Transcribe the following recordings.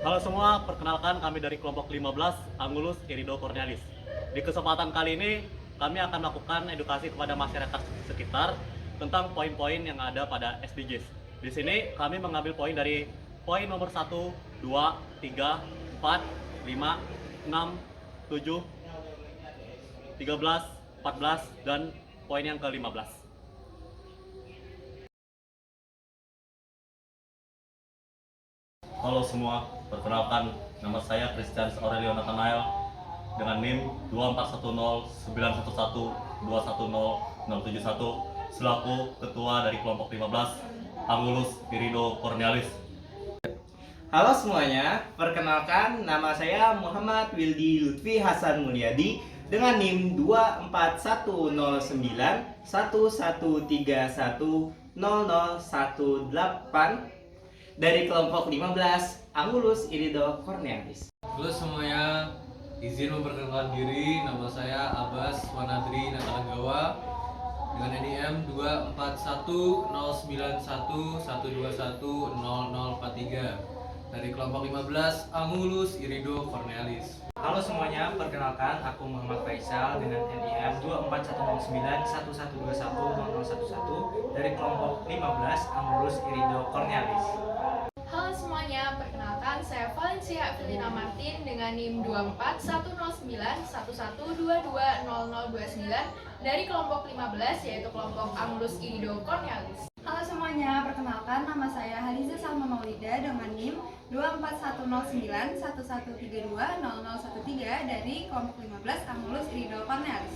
Halo semua, perkenalkan kami dari kelompok 15 Angulus Irido Cornelis. Di kesempatan kali ini kami akan melakukan edukasi kepada masyarakat sekitar tentang poin-poin yang ada pada SDGs. Di sini kami mengambil poin dari poin nomor 1, 2, 3, 4, 5, 6, 7, 13, 14, dan poin yang ke-15. Halo semua, perkenalkan nama saya Christianus Aurelio Nathanael dengan NIM 2410911211071 selaku ketua dari kelompok 15 Angulus Irido Cornelis. Halo semuanya, perkenalkan nama saya Muhammad Wildi Lutfi Hasan Mulyadi dengan NIM 2410911310018 dari kelompok 15 Angulus Irido Cornelis. Halo semuanya, izin memperkenalkan diri. Nama saya Abbas Wanadri Natalagawa dengan NIM 2410911210043 dari kelompok 15 Angulus Irido Cornelis. Halo semuanya, perkenalkan aku Muhammad Faisal dengan NIM 2410911210011 dari kelompok 15 Angulus Irido Cornelis. Halo semuanya, perkenalkan saya Valencia Evelina Martin dengan NIM 2410911220029 dari kelompok 15 yaitu kelompok Angulus Irido Cornelis. Halo semuanya, perkenalkan nama saya Haliza Salma Maulida dengan NIM 2410911320013 dari kelompok 15 Angulus Irido Cornelis.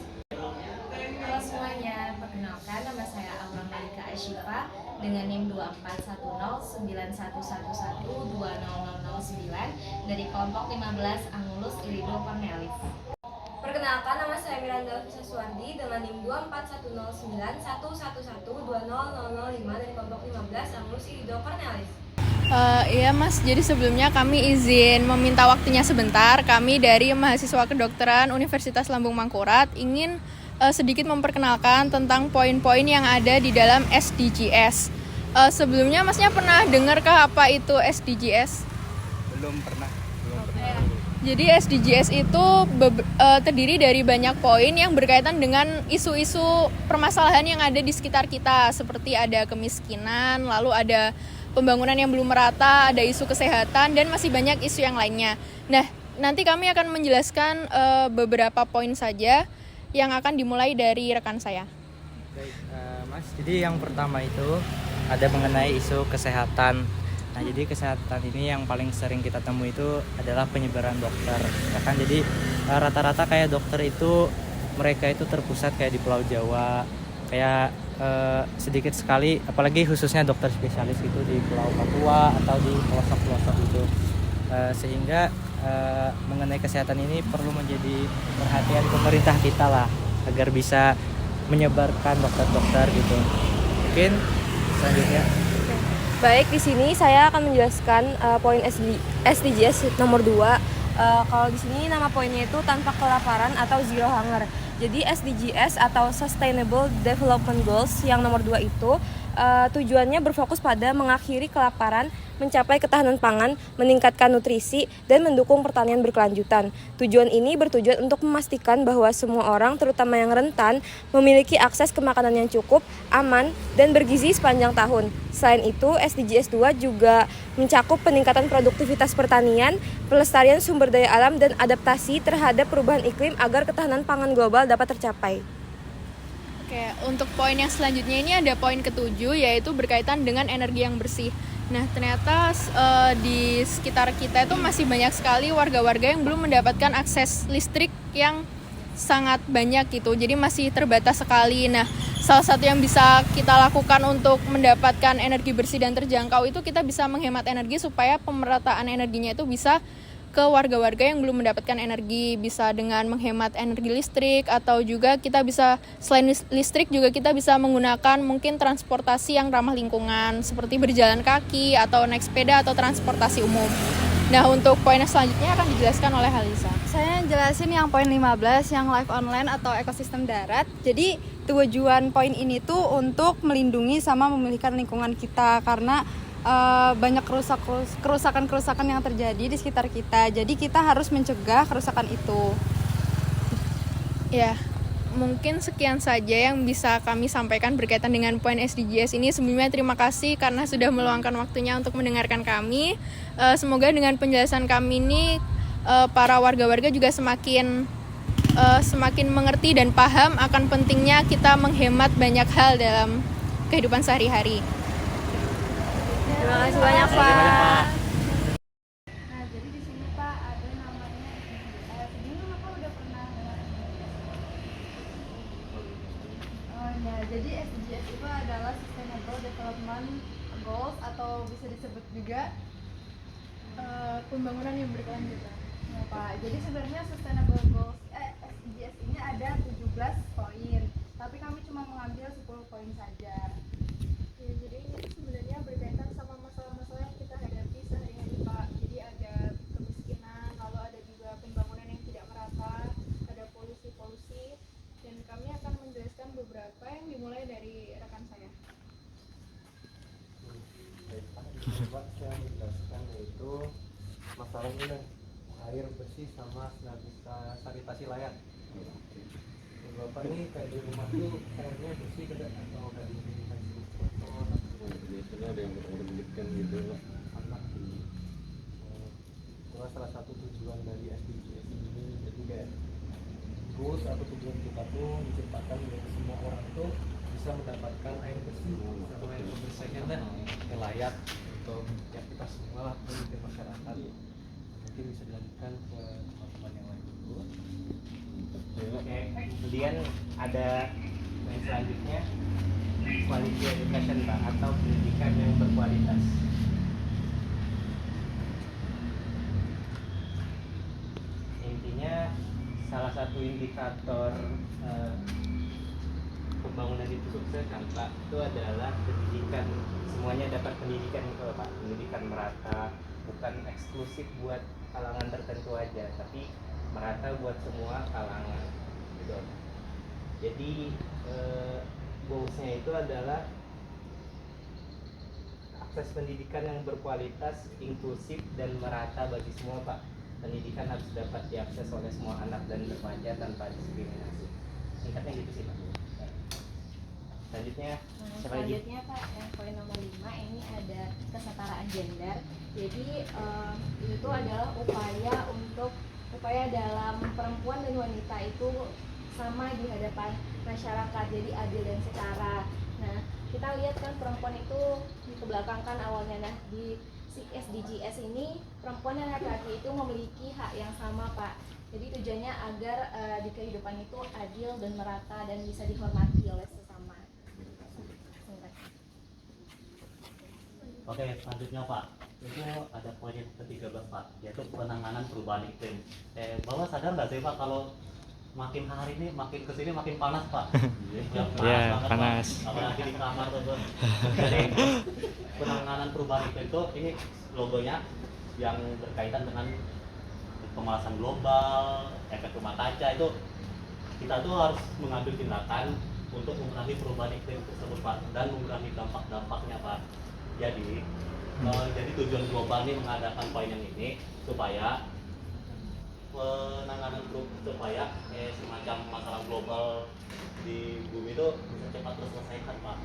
Halo semuanya, perkenalkan nama saya Aura Malika Ashifa dengan NIM 2410911200009 dari kelompok 15 Angulus Irido Cornelis. Perkenalkan, nama saya Miranda Saswardi dengan NIM 2410911120005 dari kelompok 15 Angulus Irido Cornelis. Iya Mas, jadi sebelumnya kami izin meminta waktunya sebentar. Kami dari mahasiswa kedokteran Universitas Lambung Mangkurat ingin sedikit memperkenalkan tentang poin-poin yang ada di dalam SDGs. Sebelumnya Masnya pernah dengarkah apa itu SDGs? Belum pernah. Jadi SDGs itu terdiri dari banyak poin yang berkaitan dengan isu-isu permasalahan yang ada di sekitar kita, seperti ada kemiskinan, lalu ada pembangunan yang belum merata, ada isu kesehatan, dan masih banyak isu yang lainnya. Nah, nanti kami akan menjelaskan beberapa poin saja yang akan dimulai dari rekan saya. Baik, Mas. Jadi yang pertama itu ada mengenai isu kesehatan. Nah, jadi kesehatan ini yang paling sering kita temui itu adalah penyebaran dokter. Ya kan, jadi rata-rata kayak dokter itu mereka itu terpusat kayak di Pulau Jawa, kayak sedikit sekali, apalagi khususnya dokter spesialis gitu di Pulau Papua atau di pelosok-pelosok itu. Sehingga mengenai kesehatan ini perlu menjadi perhatian pemerintah kita lah, agar bisa menyebarkan dokter-dokter gitu. Mungkin selanjutnya. Baik, di sini saya akan menjelaskan poin SDGs nomor 2. Kalau di sini nama poinnya itu tanpa kelaparan atau zero hunger. Jadi SDGs atau Sustainable Development Goals yang nomor 2 itu tujuannya berfokus pada mengakhiri kelaparan, mencapai ketahanan pangan, meningkatkan nutrisi, dan mendukung pertanian berkelanjutan. Tujuan ini bertujuan untuk memastikan bahwa semua orang, terutama yang rentan, memiliki akses ke makanan yang cukup, aman, dan bergizi sepanjang tahun. Selain itu, SDGs 2 juga mencakup peningkatan produktivitas pertanian, pelestarian sumber daya alam, dan adaptasi terhadap perubahan iklim agar ketahanan pangan global dapat tercapai. Oke, untuk poin yang selanjutnya ini ada poin ke-7, yaitu berkaitan dengan energi yang bersih. Nah, ternyata di sekitar kita itu masih banyak sekali warga-warga yang belum mendapatkan akses listrik yang sangat banyak gitu. Jadi masih terbatas sekali. Nah, salah satu yang bisa kita lakukan untuk mendapatkan energi bersih dan terjangkau itu kita bisa menghemat energi supaya pemerataan energinya itu bisa ke warga-warga yang belum mendapatkan energi, bisa dengan menghemat energi listrik, atau juga kita bisa selain listrik juga kita bisa menggunakan mungkin transportasi yang ramah lingkungan seperti berjalan kaki atau naik sepeda atau transportasi umum. Nah, untuk poin selanjutnya akan dijelaskan oleh Halisa. Saya jelasin yang poin 15 yang life online atau ekosistem darat. Jadi tujuan poin ini tuh untuk melindungi sama memulihkan lingkungan kita, karena banyak kerusakan-kerusakan yang terjadi di sekitar kita. Jadi kita harus mencegah kerusakan itu. Ya, mungkin sekian saja yang bisa kami sampaikan berkaitan dengan poin SDGs ini. Sebelumnya terima kasih karena sudah meluangkan waktunya untuk mendengarkan kami. Semoga dengan penjelasan kami ini para warga-warga juga semakin mengerti dan paham akan pentingnya kita menghemat banyak hal dalam kehidupan sehari-hari. Terima kasih banyak, Pak. Nah, jadi di sini Pak ada namanya sebelumnya Bapak udah pernah dengar SDGs? Oh ya, jadi SDGs itu adalah Sustainable Development Goals atau bisa disebut juga Pembangunan yang berkelanjutan. ya Pak. Jadi sebenarnya Sustainable Goals SDGs ini ada 17 poin, tapi kami cuma mengambil 10 poin saja. Ya, jadi ini sebenarnya berkaitan sama masalah-masalah yang kita hadapi sehari-hari Pak. Jadi ada kemiskinan, lalu ada juga pembangunan yang tidak merata, ada polusi-polusi, dan kami akan menjelaskan beberapa yang dimulai dari rekan saya. Baik, Pak. Coba saya menjelaskan yaitu masalah ini air bersih sama sanitasi layak. Bapak ini kayak di rumah tuh airnya bersih tidak atau dari sanitasi? Biasanya ada yang bermeditkan gitu anak di salah satu tujuan dari SDGs ini juga goals atau tujuan kita tuh menciptakan biar semua orang tuh bisa mendapatkan air bersih sama air pembersihnya dan yang layak untuk ya kita semua lah di masyarakat. Mungkin bisa dilanjutkan ke teman-teman yang lain dulu. Oke, kemudian ada yang selanjutnya quality education Pak, atau pendidikan yang berkualitas. Intinya salah satu indikator pembangunan itu sukses kan Pak, itu adalah pendidikan, semuanya dapat pendidikan itu Pak, pendidikan merata, bukan eksklusif buat kalangan tertentu aja, tapi merata buat semua kalangan gitu. Jadi goalsnya itu adalah akses pendidikan yang berkualitas, inklusif dan merata bagi semua Pak. Pendidikan harus dapat diakses oleh semua anak dan remaja tanpa diskriminasi. Singkatnya gitu sih Pak. Selanjutnya siapa lagi? Selanjutnya Pak, yang poin nomor 5 ini ada kesetaraan gender. Jadi itu tuh adalah upaya dalam perempuan dan wanita itu sama di hadapan masyarakat, jadi adil dan setara. Nah, kita lihat kan perempuan itu dikebelakangkan awalnya. Nah, di si SDGs ini perempuan dan laki-laki itu memiliki hak yang sama Pak. Jadi tujuannya agar di kehidupan itu adil dan merata dan bisa dihormati oleh sesama. Oke, selanjutnya Pak, itu ada poin yang ke-13 Pak, yaitu penanganan perubahan iklim. Bapak sadar nggak sih Pak kalau makin hari ini makin kesini makin panas Pak? Ya, panas banget, panas. Pak. Apalagi di kamar tuh. Jadi penanganan perubahan iklim itu ini logonya yang berkaitan dengan pemanasan global, efek rumah kaca itu kita tuh harus mengambil tindakan untuk mengurangi perubahan iklim tersebut Pak dan mengurangi dampak-dampaknya Pak. Jadi tujuan global ini mengadakan poin yang ini supaya penanganan supaya semacam masalah global di bumi itu bisa cepat terselesaikan Pak.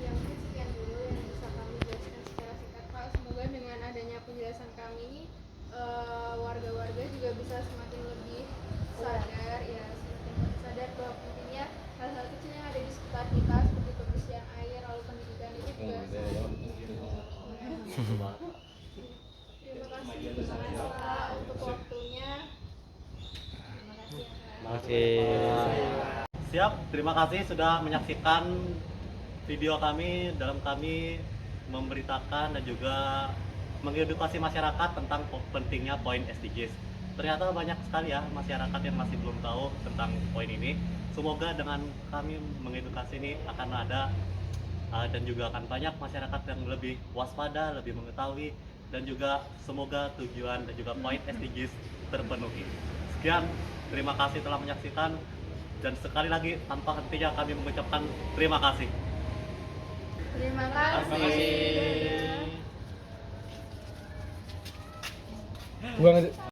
Yang sekian dulu yang bisa kami jelaskan secara singkat Pak. Semoga dengan adanya penjelasan kami ini warga-warga juga bisa semakin lebih sadar bahwa pentingnya hal-hal kecil yang ada di sekitar kita seperti kebersihan air, lalu pendidikan itu juga terima kasih Pak untuk waktunya. Terima kasih. Siap, terima kasih sudah menyaksikan video kami dalam kami memberitakan dan juga mengedukasi masyarakat tentang pentingnya poin SDGs. Ternyata banyak sekali ya masyarakat yang masih belum tahu tentang poin ini. Semoga dengan kami mengedukasi ini akan ada dan juga akan banyak masyarakat yang lebih waspada, lebih mengetahui, dan juga semoga tujuan dan juga poin SDGs terpenuhi. Sekian, terima kasih telah menyaksikan, dan sekali lagi tanpa hentinya kami mengucapkan terima kasih. Terima Terima kasih. Gua